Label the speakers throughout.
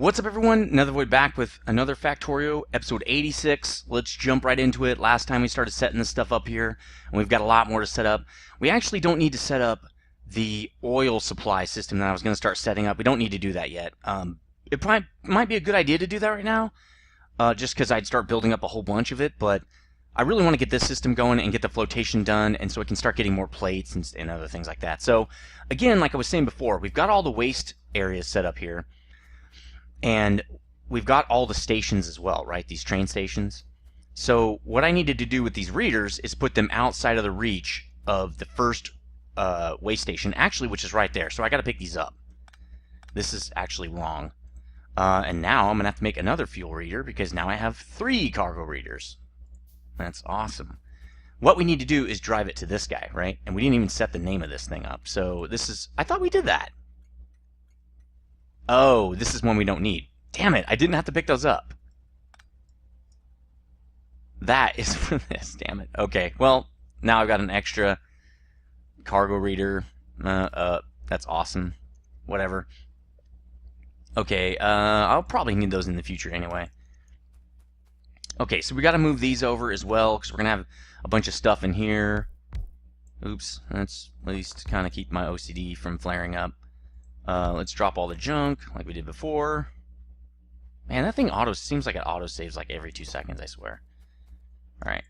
Speaker 1: What's up, everyone? Nethervvoid back with another Factorio, episode 86. Let's jump right into it. Last time we started setting this stuff up here, and we've got a lot more to set up. We actually don't need to set up the oil supply system that I was going to start setting up. We don't need to do that yet. It probably might be a good idea to do that right now, just because I'd start building up a whole bunch of it, but I really want to get this system going and get the flotation done, and so I can start getting more plates and other things like that. So, again, like I was saying before, we've got all the waste areas set up here. And we've got all the stations as well, right? These train stations. So what I needed to do with these readers is put them outside of the reach of the first waste station, actually, which is right there. So I got to pick these up. This is actually wrong. And now I'm going to have to make another fuel reader because now I have 3 cargo readers. That's awesome. What we need to do is drive it to this guy, right? And we didn't even set the name of this thing up. So this is, I thought we did that. Oh, this is one we don't need. Damn it, I didn't have to pick those up. That is for this, damn it. Okay, well, now I've got an extra cargo reader. That's awesome. Whatever. Okay, I'll probably need those in the future anyway. Okay, so we got to move these over as well, because we're going to have a bunch of stuff in here. Oops, that's at least kind of keep my OCD from flaring up. Let's drop all the junk like we did before. Man, that thing seems like it auto saves like every 2 seconds, I swear. Alright.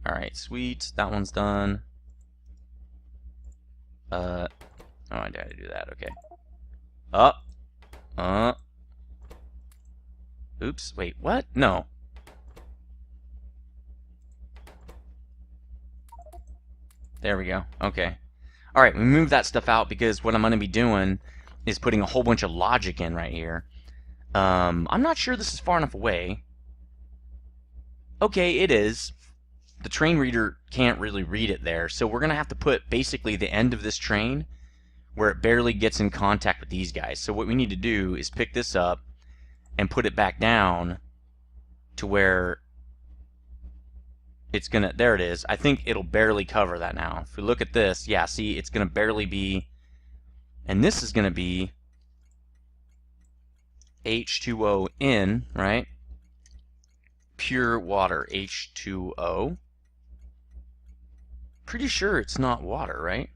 Speaker 1: Alright, sweet. That one's done. Oh, I had to do that. Okay. Oops. Wait, what? No. There we go. Okay. Alright, we moved that stuff out because what I'm going to be doing is putting a whole bunch of logic in right here. I'm not sure this is far enough away. Okay, it is. The train reader can't really read it there, so we're going to have to put basically the end of this train where it barely gets in contact with these guys. So what we need to do is pick this up and put it back down to where it's gonna, there it is. I think it'll barely cover that now. If we look at this, yeah, see, it's gonna barely be, and this is gonna be H2O in, right? Pure water, H2O. Pretty sure it's not water, right?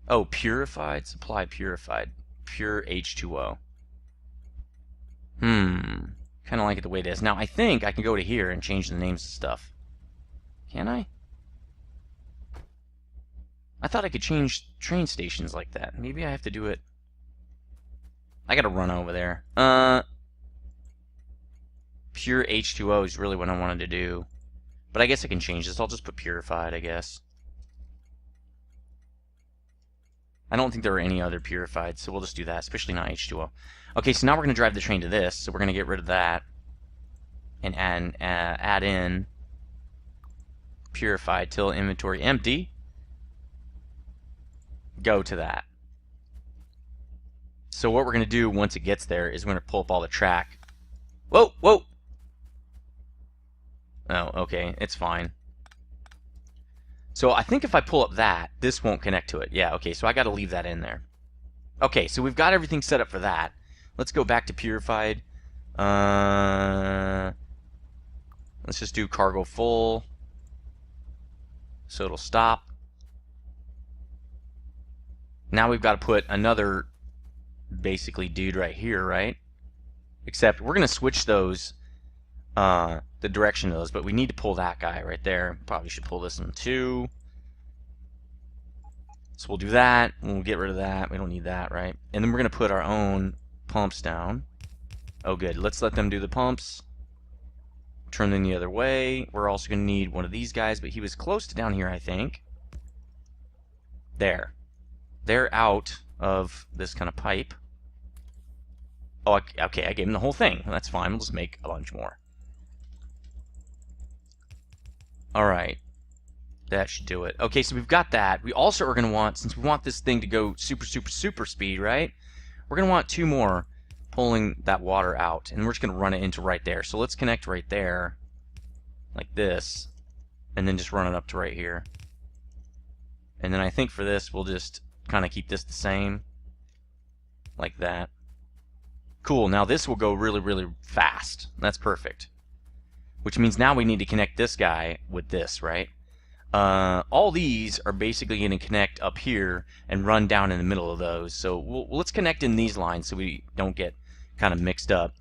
Speaker 1: Oh, purified, supply purified, pure H2O. Kind of like it the way it is. Now, I think I can go to here and change the names of stuff. Can I? I thought I could change train stations like that. Maybe I have to do it. I gotta run over there. Pure H2O is really what I wanted to do. But I guess I can change this. I'll just put purified, I guess. I don't think there are any other purified, so we'll just do that, especially not H2O. Okay, so now we're going to drive the train to this, so we're going to get rid of that and add in purified till inventory empty. Go to that. So what we're going to do once it gets there is we're going to pull up all the track. Whoa, whoa! Oh, okay, it's fine. So I think if I pull up that, this won't connect to it. Yeah, okay, so I got to leave that in there. Okay, so we've got everything set up for that. Let's go back to purified. Let's just do cargo full. So it'll stop. Now we've got to put another basically dude right here, right? Except we're going to switch those, the direction of those, but we need to pull that guy right there. Probably should pull this one too. So we'll do that. We'll get rid of that. We don't need that, right? And then we're going to put our own pumps down. Oh, good. Let's let them do the pumps. Turn them the other way. We're also going to need one of these guys, but he was close to down here, I think. There. They're out of this kind of pipe. Oh, okay, I gave him the whole thing. That's fine. We'll just make a bunch more. Alright. That should do it. Okay, so we've got that. We also are going to want, since we want this thing to go super speed, right? We're going to want 2 more pulling that water out. And we're just going to run it into right there. So let's connect right there, like this, and then just run it up to right here. And then I think for this, we'll just kind of keep this the same, like that. Cool, now this will go really, really fast. That's perfect. Which means now we need to connect this guy with this, right? All these are basically going to connect up here and run down in the middle of those. So let's connect in these lines so we don't get kind of mixed up.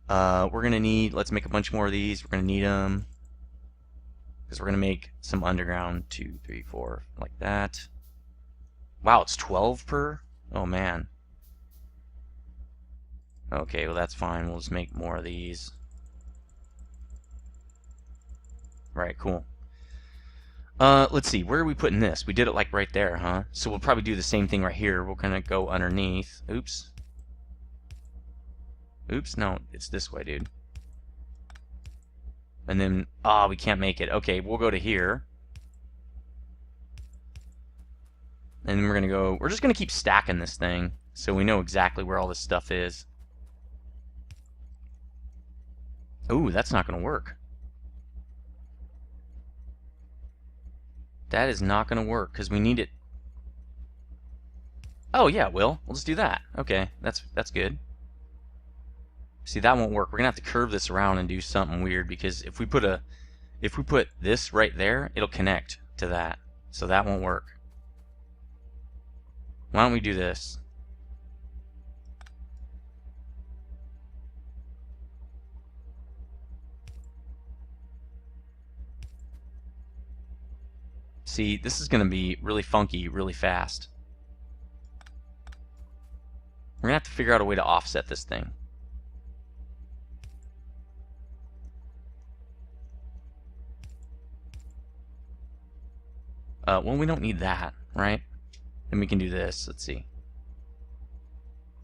Speaker 1: We're going to need, let's make a bunch more of these. We're going to need them because we're going to make some underground. 2, 3, 4, like that. Wow, it's 12 per? Oh, man. Okay, well, that's fine. We'll just make more of these. Right, cool. Let's see, where are we putting this? We did it like right there, huh? So we'll probably do the same thing right here. We're gonna go underneath. Oops. Oops, no, it's this way, dude. And then, we can't make it. Okay, we'll go to here. And then we're gonna go, we're just gonna keep stacking this thing so we know exactly where all this stuff is. Ooh, that's not gonna work. That is not going to work because we need it. Oh yeah, we'll just do that. Okay, that's good. See, that won't work. We're gonna have to curve this around and do something weird because if we put this right there, it'll connect to that. So that won't work. Why don't we do this? See, this is going to be really funky really fast. We're going to have to figure out a way to offset this thing. Well, we don't need that, right? Then we can do this. Let's see.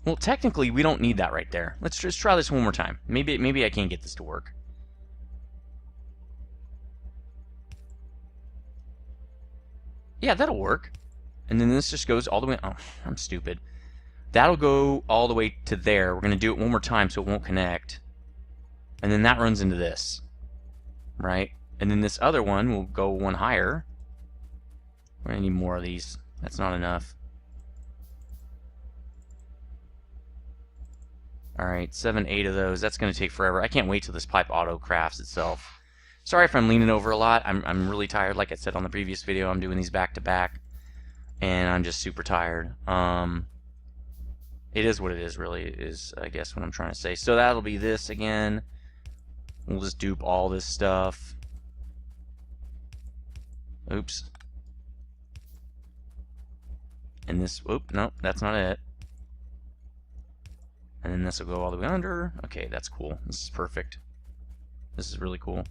Speaker 1: Well, technically, we don't need that right there. Let's just try this one more time. Maybe I can't get this to work. Yeah, that'll work. And then this just goes all the way. Oh, I'm stupid. That'll go all the way to there. We're going to do it one more time so it won't connect. And then that runs into this. Right? And then this other one will go one higher. We're going to need more of these. That's not enough. Alright, 7, 8 of those. That's going to take forever. I can't wait till this pipe auto crafts itself. Sorry if I'm leaning over a lot. I'm really tired. Like I said on the previous video, I'm doing these back to back. And I'm just super tired. It is what it is, really, is I guess what I'm trying to say. So that'll be this again. We'll just dupe all this stuff. Oops. And this, oop, nope, that's not it. And then this will go all the way under. Okay, that's cool. This is perfect. This is really cool.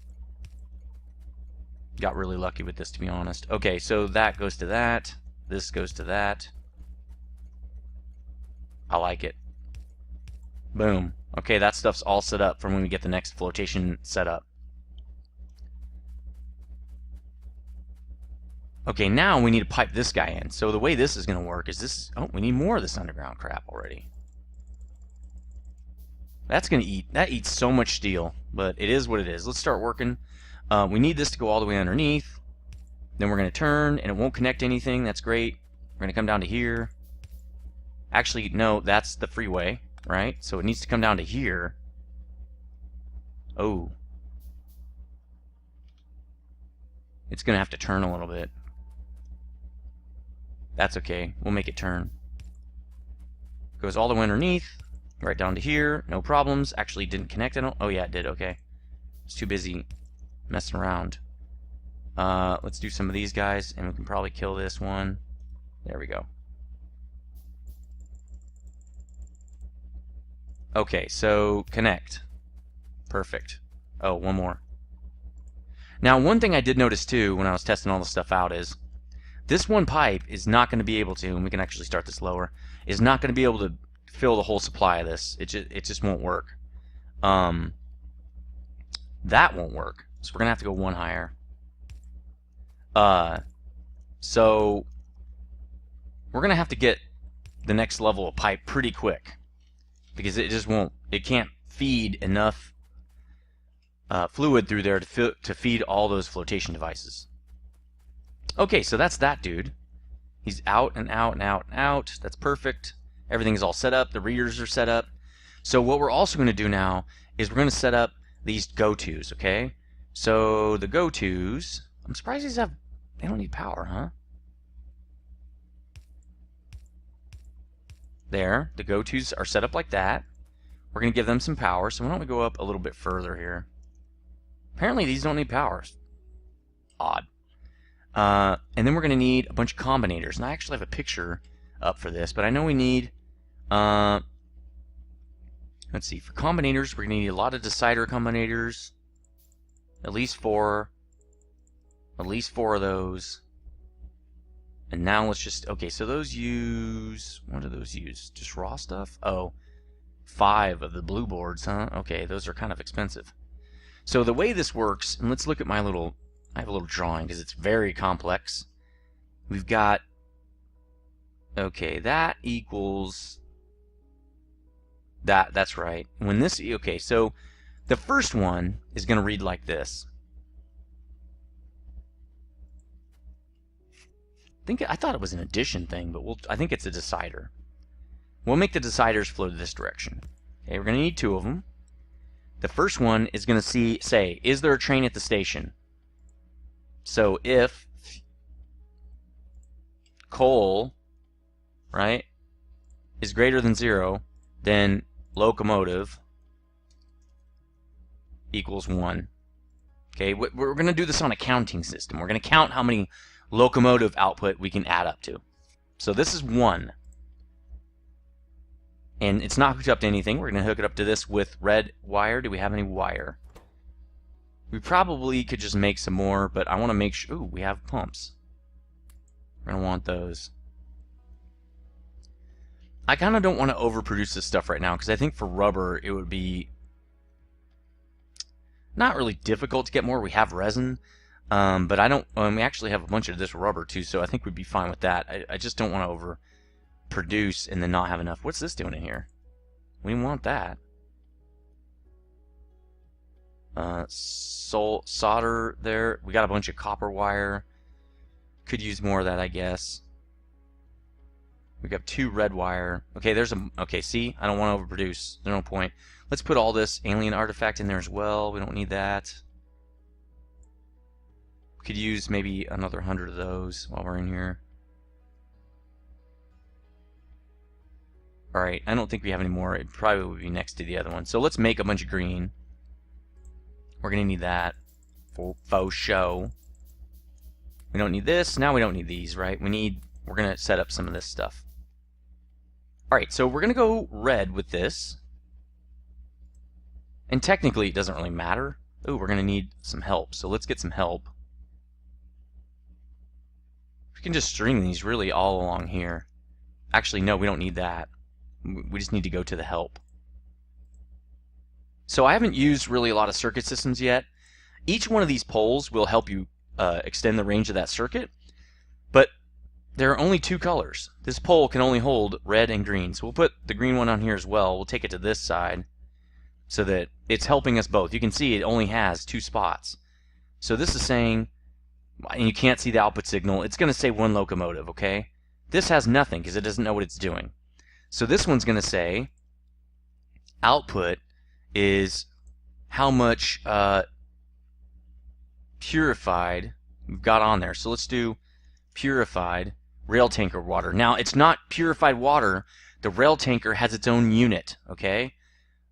Speaker 1: Got really lucky with this, to be honest. Okay, so that goes to that. This goes to that. I like it. Boom. Okay, that stuff's all set up for when we get the next flotation set up. Okay, now we need to pipe this guy in. So the way this is going to work is this. Oh, we need more of this underground crap already. That's going to eat. That eats so much steel, but it is what it is. Let's start working. We need this to go all the way underneath. Then we're going to turn, and it won't connect to anything. That's great. We're going to come down to here. Actually, no, that's the freeway, right? So it needs to come down to here. Oh. It's going to have to turn a little bit. That's okay. We'll make it turn. Goes all the way underneath. Right down to here. No problems. Actually didn't connect. Oh, yeah, it did. Okay. It's too busy messing around. Let's do some of these guys, and we can probably kill this one. There we go. Okay, so connect. Perfect. Oh, one more. Now, one thing I did notice too when I was testing all this stuff out is this one pipe is not going to be able to, and we can actually start this lower, is not going to be able to fill the whole supply of this. It just won't work. That won't work. So we're going to have to go one higher. So we're going to have to get the next level of pipe pretty quick because it just won't. It can't feed enough fluid through there to feed all those flotation devices. Okay, so that's that dude. He's out and out and out and out. That's perfect. Everything's all set up. The readers are set up. So what we're also going to do now is we're going to set up these go-tos, okay? So the go-tos, I'm surprised they don't need power, huh? There, the go-tos are set up like that. We're going to give them some power, so why don't we go up a little bit further here? Apparently these don't need power. Odd. And then we're going to need a bunch of combinators. And I actually have a picture up for this, but I know we need, let's see, for combinators, we're going to need a lot of decider combinators. At least four of those. And now let's just, okay, so those use, what do those use? Just raw stuff? Oh, 5 of the blue boards, huh? Okay, those are kind of expensive. So the way this works, and let's look at my little, I have a little drawing because it's very complex. We've got, okay, that equals, that's right. When this, okay, so the first one is going to read like this. I thought it was an addition thing, but I think it's a decider. We'll make the deciders flow to this direction. Okay, we're going to need 2 of them. The first one is going to say, is there a train at the station? So if coal, right, is greater than 0, then locomotive equals 1. Okay, we're going to do this on a counting system. We're going to count how many locomotive output we can add up to. So this is 1. And it's not hooked up to anything. We're going to hook it up to this with red wire. Do we have any wire? We probably could just make some more, but I want to make sure... Ooh, we have pumps. We're going to want those. I kind of don't want to overproduce this stuff right now, because I think for rubber it would be not really difficult to get more. We have resin, but I don't... we actually have a bunch of this rubber too, so I think we'd be fine with that. I just don't want to overproduce and then not have enough. What's this doing in here? We want that. Solder there. We got a bunch of copper wire. Could use more of that, I guess. We got 2 red wire. Okay, okay, see? I don't want to overproduce. There's no point. Let's put all this alien artifact in there as well. We don't need that. Could use maybe another 100 of those while we're in here. Alright, I don't think we have any more. It probably would be next to the other one. So let's make a bunch of green. We're going to need that for faux show. We don't need this. Now we don't need these, right? We're going to set up some of this stuff. Alright, so we're going to go red with this. And technically it doesn't really matter. Ooh, we're going to need some help. So let's get some help. We can just string these really all along here. Actually, no, we don't need that. We just need to go to the help. So I haven't used really a lot of circuit systems yet. Each one of these poles will help you extend the range of that circuit, but there are only 2 colors. This pole can only hold red and green, so we'll put the green one on here as well. We'll take it to this side so that it's helping us both. You can see it only has 2 spots. So this is saying, and you can't see the output signal, it's going to say 1 locomotive, okay? This has nothing because it doesn't know what it's doing. So this one's going to say output is how much purified we've got on there. So let's do purified rail tanker water. Now it's not purified water. The rail tanker has its own unit, okay?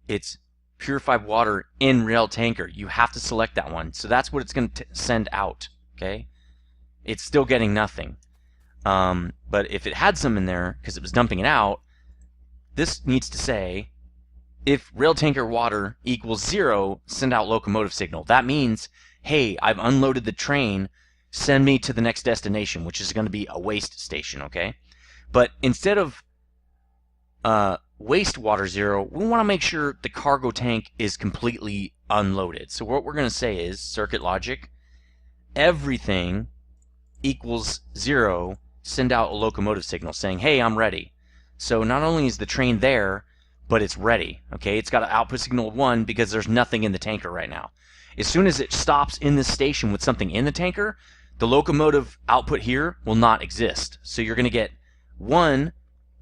Speaker 1: It's purified water in rail tanker. You have to select that one. So that's what it's going to send out, okay? It's still getting nothing. But if it had some in there because it was dumping it out, this needs to say if rail tanker water equals 0, send out locomotive signal. That means, hey, I've unloaded the train, send me to the next destination, which is going to be a waste station, okay? But instead of wastewater 0, we want to make sure the cargo tank is completely unloaded. So what we're going to say is circuit logic, everything equals 0, send out a locomotive signal saying, hey, I'm ready. So not only is the train there, but it's ready. Okay, it's got an output signal of 1 because there's nothing in the tanker right now. As soon as it stops in this station with something in the tanker, the locomotive output here will not exist. So you're going to get 1,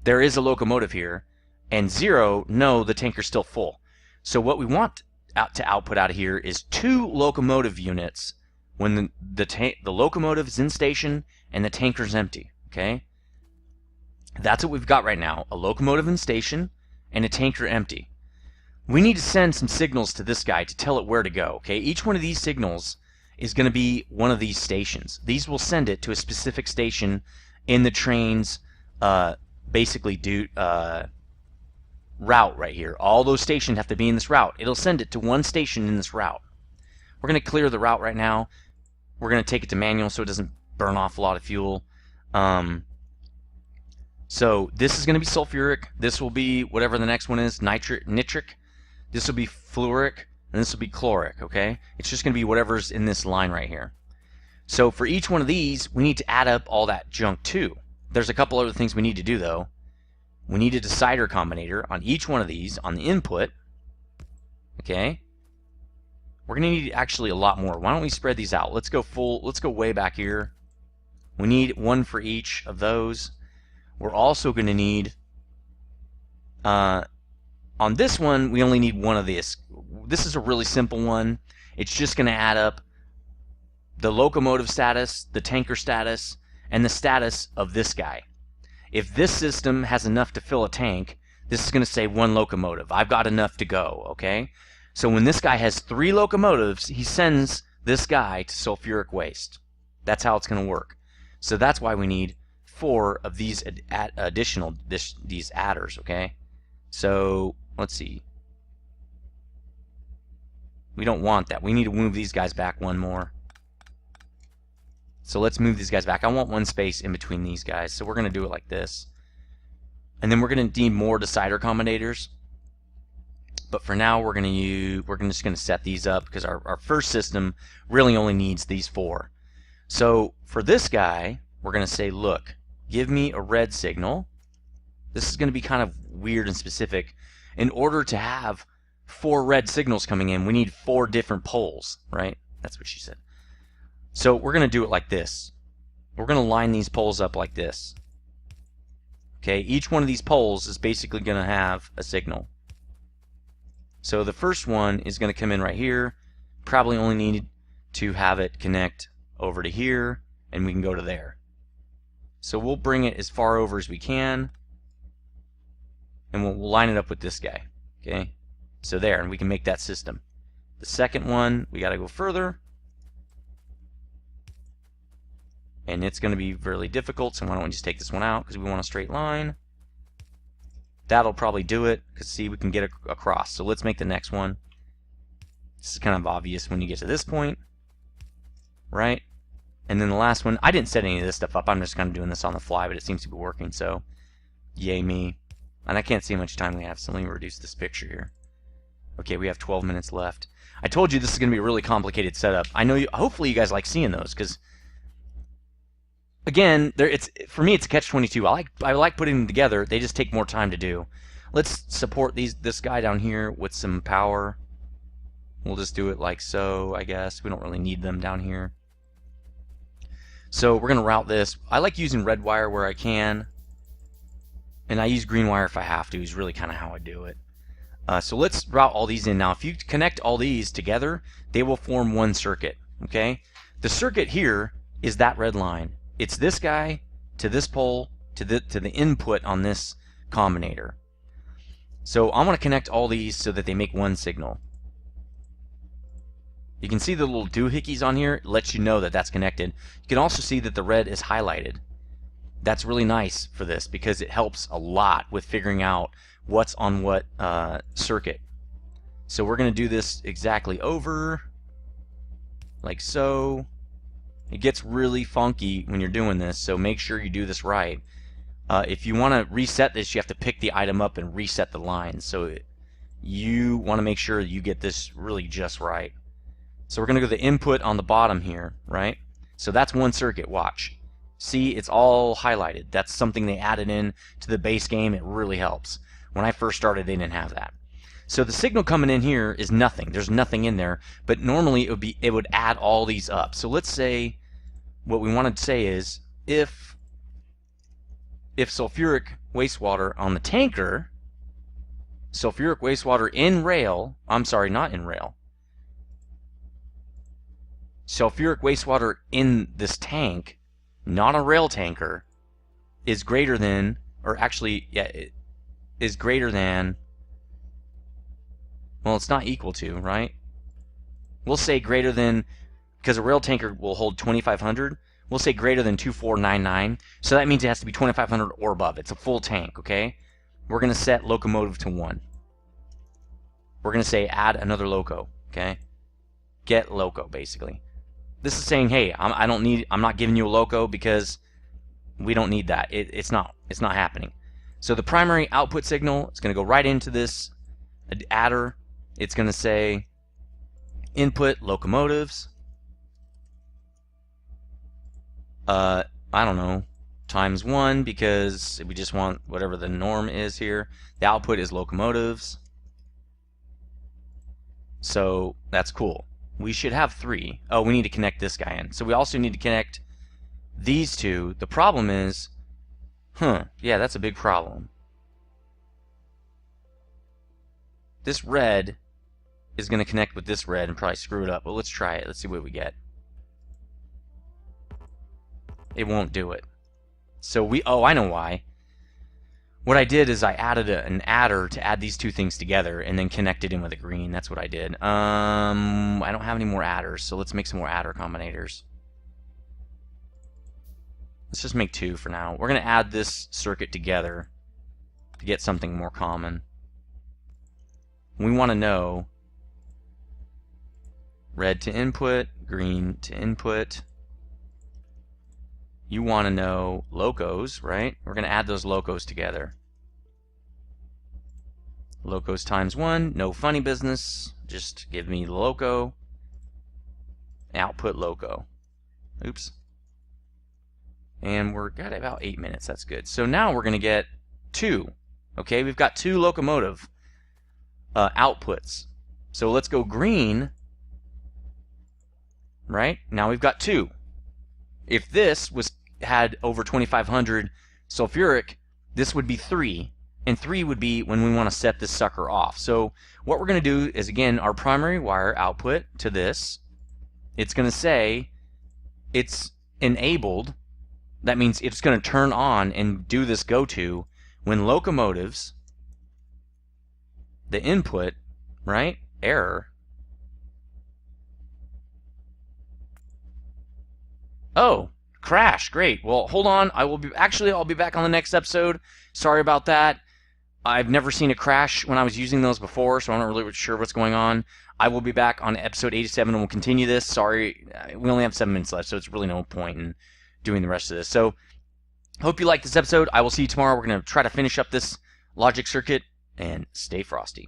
Speaker 1: there is a locomotive here, and 0, no, the tanker's still full. So what we want to output out of here is 2 locomotive units when the locomotive is in station and the tanker's empty. Okay, that's what we've got right now, a locomotive in station and a tanker empty. We need to send some signals to this guy to tell it where to go. Okay, each one of these signals is going to be one of these stations. These will send it to a specific station in the train's basically route right here. All those stations have to be in this route. It'll send it to one station in this route. We're going to clear the route right now. We're going to take it to manual so it doesn't burn off a lot of fuel. So this is going to be sulfuric. This will be whatever the next one is, nitric. This will be fluoric. And this will be chloric, okay? It's just going to be whatever's in this line right here. So for each one of these, we need to add up all that junk too. There's a couple other things we need to do though. We need a decider combinator on each one of these on the input, okay? We're going to need actually a lot more. Why don't we spread these out? Let's go way back here. We need 1 for each of those. We're also going to need, on this one, we only need 1 of this. This is a really simple one. It's just going to add up the locomotive status, the tanker status, and the status of this guy. If this system has enough to fill a tank, this is going to say 1 locomotive. I've got enough to go, okay? So when this guy has 3 locomotives, he sends this guy to sulfuric waste. That's how it's going to work. So that's why we need 4 of these additional these adders, okay? So let's see. We don't want that. We need to move these guys back 1 more. So let's move these guys back. I want 1 space in between these guys. So we're going to do it like this. And then we're going to need more decider combinators. But for now, we're just going to set these up because our first system really only needs these 4. So for this guy, we're going to say, look, give me a red signal. This is going to be kind of weird and specific. In order to have 4 red signals coming in, we need 4 different poles, right? That's what she said. So we're going to do it like this. We're going to line these poles up like this. Okay, each one of these poles is basically going to have a signal. So the first one is going to come in right here. Probably only need to have it connect over to here, and we can go to there. So we'll bring it as far over as we can, and we'll line it up with this guy. Okay, so there, and we can make that system. The second one, we got to go further, and it's going to be really difficult, so why don't we just take this one out because we want a straight line. That'll probably do it, because see, we can get across. So let's make the next one. This is kind of obvious when you get to this point, right? And then the last one, I didn't set any of this stuff up. I'm just kind of doing this on the fly, but it seems to be working, so yay me. And I can't see how much time we have, so let me reduce this picture here. Okay, we have 12 minutes left. I told you this is going to be a really complicated setup. I know hopefully you guys like seeing those, because again, for me it's a catch-22. I like putting them together. They just take more time to do. Let's support this guy down here with some power. We'll just do it like so, I guess. We don't really need them down here. So we're going to route this. I like using red wire where I can, and I use green wire if I have to. Is really kind of how I do it. So let's route all these in. Now if you connect all these together, they will form one circuit. Okay, the circuit here is that red line. It's this guy to this pole to the input on this combinator. So I'm going to connect all these so that they make one signal. You can see the little doohickeys on here. It lets you know that that's connected. You can also see that the red is highlighted. That's really nice for this because it helps a lot with figuring out what's on what circuit. So we're going to do this exactly over, like so. It gets really funky when you're doing this, so make sure you do this right. If you want to reset this, you have to pick the item up and reset the line. So you want to make sure you get this really just right. So we're going to go to the input on the bottom here, right? So that's one circuit, watch. See, it's all highlighted. That's something they added in to the base game. It really helps. When I first started, they didn't have that. So the signal coming in here is nothing. There's nothing in there, but normally it would add all these up. So let's say what we want to say is if sulfuric wastewater on the tanker, sulfuric wastewater in rail, I'm sorry, not in rail, sulfuric wastewater in this tank, not a rail tanker, is greater than, or actually, yeah, it is greater than, well, it's not equal to, right? We'll say greater than, because a rail tanker will hold 2,500, we'll say greater than 2499. So that means it has to be 2,500 or above. It's a full tank, okay? We're going to set locomotive to 1. We're going to say add another loco, okay? Get loco, basically. This is saying, hey, I'm not giving you a loco because we don't need that. It's not happening. So the primary output signal is going to go right into this adder. It's going to say input locomotives. I don't know, times 1, because we just want whatever the norm is here. The output is locomotives. So that's cool. We should have 3. Oh, we need to connect this guy in. So we also need to connect these two. The problem is, yeah, that's a big problem. This red is going to connect with this red and probably screw it up. But let's try it. Let's see what we get. It won't do it. So I know why. What I did is I added an adder to add these two things together and then connected in with a green. That's what I did. I don't have any more adders, so let's make some more adder combinators. Let's just make 2 for now. We're going to add this circuit together to get something more common. We want to know red to input, green to input. You want to know locos, right? We're going to add those locos together. Locos times 1, no funny business. Just give me the loco. Output loco. Oops. And we're got about 8 minutes. That's good. So now we're going to get 2. Okay, we've got 2 locomotive outputs. So let's go green. Right? Now we've got 2. If this had over 2,500 sulfuric, this would be 3. And 3 would be when we want to set this sucker off. So what we're going to do is, again, our primary wire output to this, it's going to say it's enabled. That means it's going to turn on and do this go to when locomotives, the input, right? Error. Oh, crash. Great. Well, hold on. I'll be back on the next episode. Sorry about that. I've never seen a crash when I was using those before, so I'm not really sure what's going on. I will be back on episode 87 and we'll continue this. Sorry, we only have 7 minutes left, so it's really no point in doing the rest of this. So, hope you liked this episode. I will see you tomorrow. We're going to try to finish up this logic circuit, and stay frosty.